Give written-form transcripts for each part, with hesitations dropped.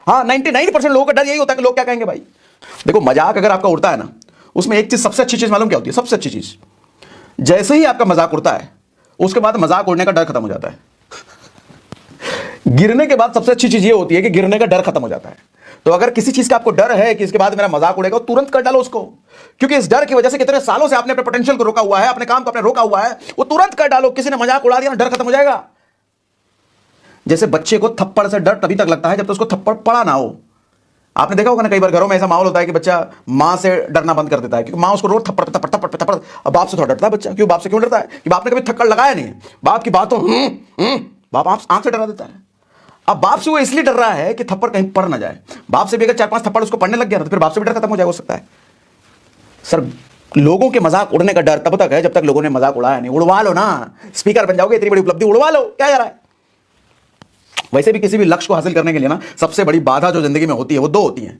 हाँ 99% लोगों का डर यही होता है कि लोग क्या कहेंगे भाई। देखो मजाक अगर आपका उड़ता है ना, उसमें एक चीज सबसे अच्छी चीज मालूम क्या होती है? सबसे अच्छी चीज, जैसे ही आपका मजाक उड़ता है उसके बाद मजाक उड़ने का डर खत्म हो जाता है। गिरने के बाद सबसे अच्छी चीज ये होती है कि गिरने का डर खत्म हो जाता है। तो अगर किसी चीज का आपको डर है कि इसके बाद मेरा मजाक उड़ेगा, तुरंत कर डालो उसको, क्योंकि इस डर की वजह से कितने सालों से आपने अपने पोटेंशियल को रोका हुआ है, अपने काम को आपने रोका हुआ है, वो तुरंत कर डालो। किसी ने मजाक उड़ा दिया ना, डर खत्म हो जाएगा। जैसे बच्चे को थप्पड़ से डर तभी तक लगता है जब तक उसको थप्पड़ पड़ा ना हो। आपने देखा होगा ना, कई बार घरों में ऐसा माहौल होता है कि बच्चा माँ से डरना बंद कर देता है, क्योंकि माँ उसको रोज थप्पड़ थप्पड़ थप्पड़ थप्पड़। अब बाप से थोड़ा डरता है बच्चा। क्यों? बाप से क्यों डरता है? कि बाप ने कभी थक्कड़ लगाया नहीं, बाप की बातों बाप आंख से डरा देता है। अब बाप से वो इसलिए डर रहा है कि थप्पड़ कहीं पड़ ना जाए। बाप से भी अगर 4-5 थप्पड़ उसको पड़ने लग गया तो फिर बाप से भी डर खत्म हो जाएगा, हो सकता है। सर लोगों के मजाक उड़ने का डर तब तक है जब तक लोगों ने मजाक उड़ाया नहीं। उड़वा लो ना, स्पीकर बन जाओगे, इतनी बड़ी उपलब्धि, उड़वा लो, क्या जा रहा है। वैसे भी किसी भी लक्ष्य को हासिल करने के लिए ना सबसे बड़ी बाधा जो जिंदगी में होती है वो दो होती है।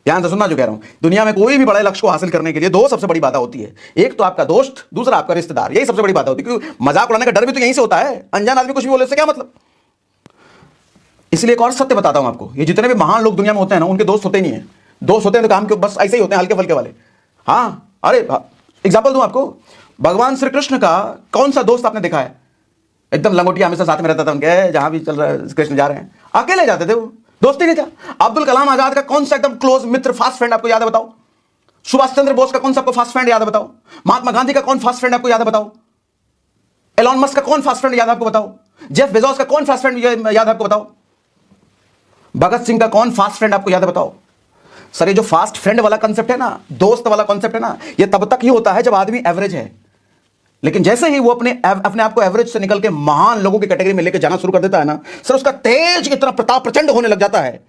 ध्यान से सुनना जो कह रहा हूं, दुनिया में कोई भी बड़े लक्ष्य को हासिल करने के लिए दो सबसे बड़ी बाधा होती है। एक तो आपका दोस्त, दूसरा आपका रिश्तेदार। यही सबसे बड़ी बाधा होती है, क्योंकि मजाक उड़ाने का डर भी तो यहीं से होता है। अनजान आदमी कुछ भी बोले, इससे क्या मतलब। इसलिए एक और सत्य बताता हूं आपको, ये जितने भी महान लोग दुनिया में होते हैं ना, उनके दोस्त होते नहीं है। दोस्त होते हैं तो काम के बस ऐसे ही होते हैं, हल्के फल्के वाले। हाँ अरे एग्जाम्पल दूं आपको, भगवान श्री कृष्ण का कौन सा दोस्त आपने देखा है एकदम लंगोटिया हमेशा साथ में रहता था उनके, जहां भी चल रहा है कृष्ण जा रहे हैं अकेले जाते थे, वो दोस्ती नहीं था। अब्दुल कलाम आजाद का कौन सा एकदम क्लोज मित्र, फास्ट फ्रेंड आपको याद है बताओ? सुभाष चंद्र बोस का कौन सा आपको फास्ट फ्रेंड याद है बताओ? महात्मा गांधी का कौन फास्ट फ्रेंड आपको याद है बताओ? एलॉन मस्क का कौन फास्ट फ्रेंड याद है आपको बताओ? जेफ बेजोस का कौन फास्ट फ्रेंड याद है आपको बताओ? भगत सिंह का कौन फास्ट फ्रेंड आपको याद है बताओ? सर ये जो फास्ट फ्रेंड वाला कंसेप्ट है ना, दोस्त वाला कंसेप्ट है ना, ये तब तक ही होता है जब आदमी एवरेज है। लेकिन जैसे ही वो अपने आप को एवरेज से निकल के महान लोगों की कैटेगरी में लेकर जाना शुरू कर देता है ना, सर उसका तेज इतना प्रताप प्रचंड होने लग जाता है,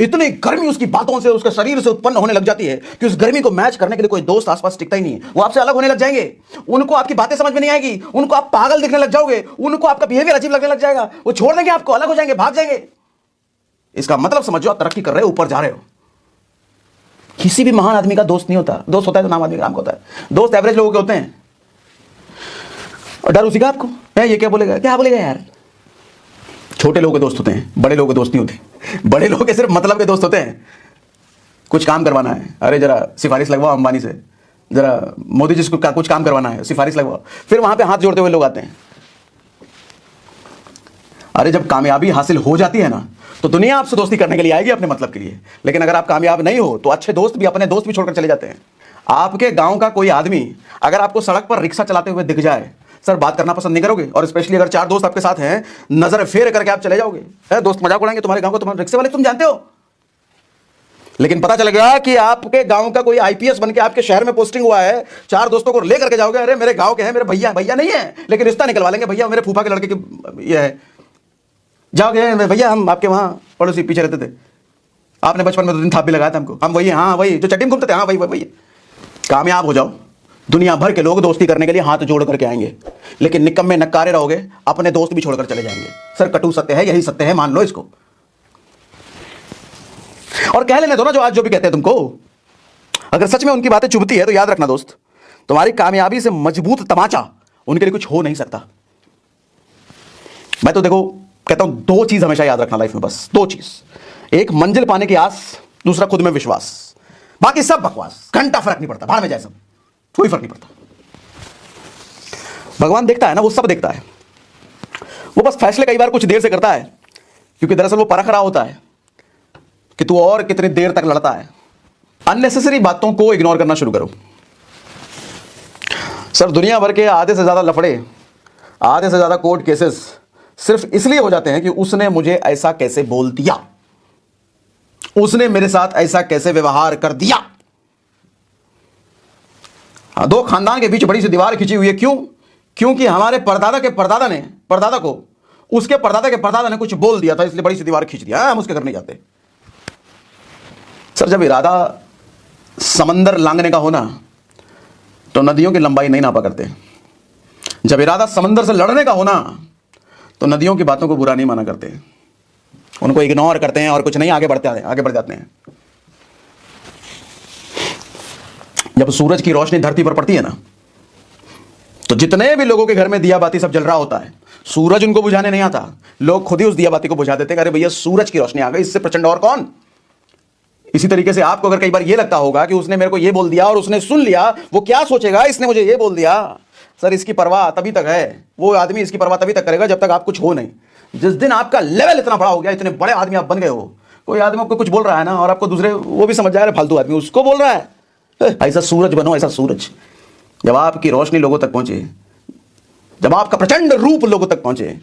इतनी गर्मी उसकी बातों से, उसके शरीर से उत्पन्न होने लग जाती है कि उस गर्मी को मैच करने के लिए कोई दोस्त आसपास टिकता ही नहीं है। वो आपसे अलग होने लग जाएंगे, उनको आपकी बातें समझ में नहीं आएगी, उनको आप पागल दिखने लग जाओगे, उनको आपका बिहेवियर अजीब लगने लग जाएगा, वो छोड़ देंगे आपको, अलग हो जाएंगे, भाग जाएंगे। इसका मतलब समझो, आप तरक्की कर रहे हो, ऊपर जा रहे हो। किसी भी महान आदमी का दोस्त नहीं होता। दोस्त होता है तो नाम आदमी का नाम होता है। दोस्त एवरेज लोगों के होते हैं। और डर उसी का आपको है, ये क्या बोलेगा, क्या बोलेगा यार। छोटे लोगों के दोस्त होते हैं, बड़े लोगों के दोस्त नहीं होते। बड़े लोगों के सिर्फ मतलब के दोस्त होते हैं। कुछ काम करवाना है, अरे जरा सिफारिश लगवाओ अंबानी से, जरा मोदी जी को कुछ काम करवाना है, सिफारिश लगवाओ। फिर वहां पे हाथ जोड़ते हुए लोग आते हैं। अरे जब कामयाबी हासिल हो जाती है ना, तो दुनिया आपसे दोस्ती करने के लिए आएगी अपने मतलब के लिए। लेकिन अगर आप कामयाब नहीं हो तो अच्छे दोस्त भी अपने दोस्त भी छोड़कर चले जाते हैं। आपके गांव का कोई आदमी अगर आपको सड़क पर रिक्शा चलाते हुए दिख जाए, सर बात करना पसंद नहीं करोगे। और स्पेशली अगर 4 दोस्त आपके साथ हैं, नजर फेर करके आप चले जाओगे। दोस्त मजाक उड़ाएंगे, तुम्हारे गांव को तुम्हारे रिक्शे वाले तुम जानते हो। लेकिन पता चल गया कि आपके गांव का कोई आईपीएस बन के आपके शहर में पोस्टिंग हुआ है, 4 दोस्तों को लेकर के जाओगे, अरे मेरे गांव के हैं, मेरे भैया, भैया नहीं है लेकिन रिश्ता निकलवा लेंगे, भैया मेरे फूफा के लड़के की ये है, जाओगे भैया हम आपके वहां पड़ोसी पीछे रहते थे, आपने बचपन में 2 दिन थाप भी लगाया था हमको, हम वही, हाँ वही जो चट्टी में घूमते थे, हाँ वही वही। कामयाब हो जाओ, दुनिया भर के लोग दोस्ती करने के लिए हाथ जोड़ करके आएंगे, लेकिन निकम्मे नक्कारे रहोगे, अपने दोस्त भी छोड़कर चले जाएंगे। सर कटु सत्य है, यही सत्य है, मान लो इसको। और कह लेने दो ना जो आज जो भी कहते हैं तुमको, अगर सच में उनकी बातें चुभती है तो याद रखना दोस्त, तुम्हारी कामयाबी से मजबूत तमाचा उनके लिए कुछ हो नहीं सकता। मैं तो देखो कहता हूं 2 चीज हमेशा याद रखना लाइफ में, बस 2 चीज। एक मंजिल पाने की आस, दूसरा खुद में विश्वास। बाकी सब बकवास, घंटा फर्क नहीं पड़ता, भाड़ में जाए सब, कोई फर्क नहीं पड़ता। भगवान देखता है ना, वो सब देखता है। वो बस फैसले कई बार कुछ देर से करता है, क्योंकि दरअसल वो परख रहा होता है कि तू और कितनी देर तक लड़ता है। अननेसेसरी बातों को इग्नोर करना शुरू करो। सर दुनिया भर के आधे से ज्यादा लफड़े, आधे से ज्यादा कोर्ट केसेस सिर्फ इसलिए हो जाते हैं कि उसने मुझे ऐसा कैसे बोल दिया, उसने मेरे साथ ऐसा कैसे व्यवहार कर दिया। 2 खानदान के बीच बड़ी सी दीवार खिंची हुई है, क्यों? क्योंकि हमारे परदादा के परदादा ने परदादा को उसके परदादा के परदादा ने कुछ बोल दिया था, इसलिए बड़ी सी दीवार खींच दिया। हम उसके घर नहीं जाते। सर जब इरादा समंदर लांघने का होना तो नदियों की लंबाई नहीं नापा करते। जब इरादा समंदर से लड़ने का होना तो नदियों की बातों को बुरा नहीं माना करते, उनको इग्नोर करते हैं और कुछ नहीं, आगे बढ़ जाते हैं। जब सूरज की रोशनी धरती पर पड़ती है ना, तो जितने भी लोगों के घर में दिया बाती सब जल रहा होता है, सूरज उनको बुझाने नहीं आता, लोग खुद ही उस दिया बाती को बुझा देते हैं, अरे भैया सूरज की रोशनी आ गई, इससे प्रचंड और कौन। इसी तरीके से आपको अगर कई बार ये लगता होगा कि उसने मेरे को ये बोल दिया और उसने सुन लिया, वो क्या सोचेगा, इसने मुझे ये बोल दिया, सर इसकी परवाह तभी तक है, वो आदमी इसकी परवाह तभी तक करेगा जब तक आप कुछ हो नहीं। जिस दिन आपका लेवल इतना बड़ा हो गया, इतने बड़े आदमी आप बन गए हो, कोई आदमी आपको कुछ बोल रहा है ना और आपको दूसरे वो भी समझ जा रहे फालतू आदमी उसको बोल रहा है, ऐसा सूरज बनो, ऐसा सूरज। जब आपकी रोशनी लोगों तक पहुंचे, जब आपका प्रचंड रूप लोगों तक पहुंचे,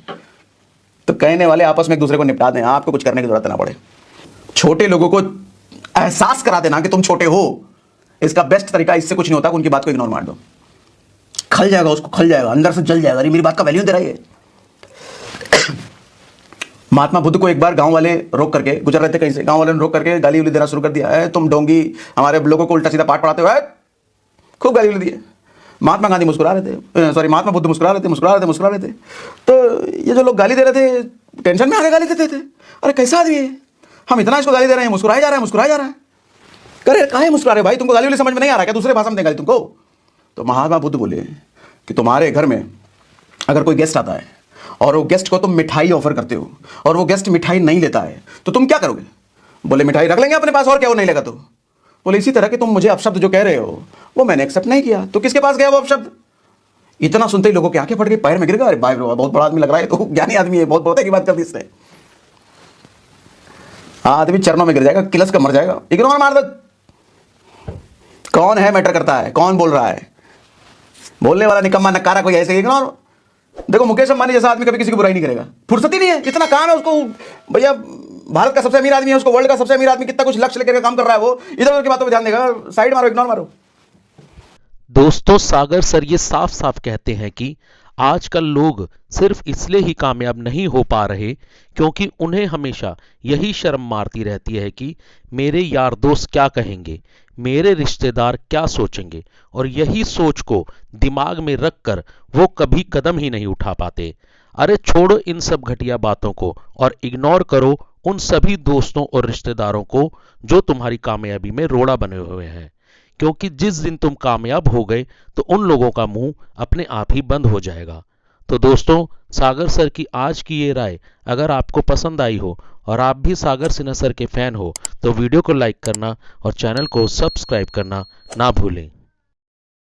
तो कहने वाले आपस में एक दूसरे को निपटा दें, आपको कुछ करने की जरूरत ना पड़े। छोटे लोगों को एहसास करा देना कि तुम छोटे हो, इसका बेस्ट तरीका इससे कुछ नहीं होता, उनकी बात को इग्नोर मार दो, खल जाएगा, उसको खल जाएगा, अंदर से जल जाएगा, अरे मेरी बात का वैल्यू दे रहा है। महात्मा बुद्ध को एक बार गांव वाले रोक करके, गुजर रहे थे कहीं से, गांव वाले ने रोक करके गाली उली देना शुरू कर दिया है, तुम डोंगी हमारे लोगों को उल्टा सीधा पाठ पढ़ाते हो, खूब गाली उली दिए। महात्मा गांधी मुस्कुरा रहे थे, सॉरी महात्मा बुद्ध मुस्कुरा रहे थे। तो ये जो लोग गाली दे रहे थे टेंशन में आगे गाली देते थे, अरे कैसा आदमी है, हम इतना इसको गाली दे रहे हैं, मुस्कुराया जा रहा है। करे काहे मुस्कुरा रहे भाई, तुमको गाली उली समझ में नहीं आ रहा क्या, दूसरे भाषा में दें गाली तुमको। तो महात्मा बुद्ध बोले कि तुम्हारे घर में अगर कोई गेस्ट आता है और वो गेस्ट को तुम मिठाई ऑफर करते हो और वो गेस्ट मिठाई नहीं लेता है तो तुम क्या करोगे। बोले मिठाई रख लेंगे अपने पास, और क्या, वो नहीं लेगा तो। बोले इसी तरह कि तुम मुझे अपशब्द जो कह रहे हो वो मैंने एक्सेप्ट नहीं किया, तो किसके पास गया वो अपशब्द। इतना सुनते ही लोगों की आंखें फट गई, पैर में गिर गया, अरे भाई बहुत बड़ा आदमी लग रहा है, तो ज्ञानी आदमी है, बहुत की बात कर दी इसने। आदमी चरणों में गिर जाएगा, किलस का मर जाएगा, इग्नोर मार दो। कौन है मैटर करता है, कौन बोल रहा है, बोलने वाला निकम्मा नकारा कोई ऐसे इग्नोर। देखो मुकेश अंबानी जैसा आदमी कभी किसी की बुराई नहीं करेगा, फुर्सत ही नहीं है, इतना काम है उसको, भैया भारत का सबसे अमीर आदमी है, उसको वर्ल्ड का सबसे अमीर आदमी, कितना कुछ लक्ष्य लेकर काम कर रहा है, वो इधर उधर की बातों पर ध्यान देगा, साइड मारो, इग्नोर मारो। दोस्तों, सागर सर ये साफ साफ कहते हैं कि आजकल लोग सिर्फ इसलिए ही कामयाब नहीं हो पा रहे क्योंकि उन्हें हमेशा यही शर्म मारती रहती है कि मेरे यार दोस्त क्या कहेंगे, मेरे रिश्तेदार क्या सोचेंगे, और यही सोच को दिमाग में रखकर वो कभी कदम ही नहीं उठा पाते। अरे छोड़ो इन सब घटिया बातों को और इग्नोर करो उन सभी दोस्तों और रिश्तेदारों को जो तुम्हारी कामयाबी में रोड़ा बने हुए हैं, क्योंकि जिस दिन तुम कामयाब हो गए तो उन लोगों का मुंह अपने आप ही बंद हो जाएगा। तो दोस्तों, सागर सर की आज की ये राय अगर आपको पसंद आई हो और आप भी सागर सिन्हा सर के फैन हो तो वीडियो को लाइक करना और चैनल को सब्सक्राइब करना ना भूलें।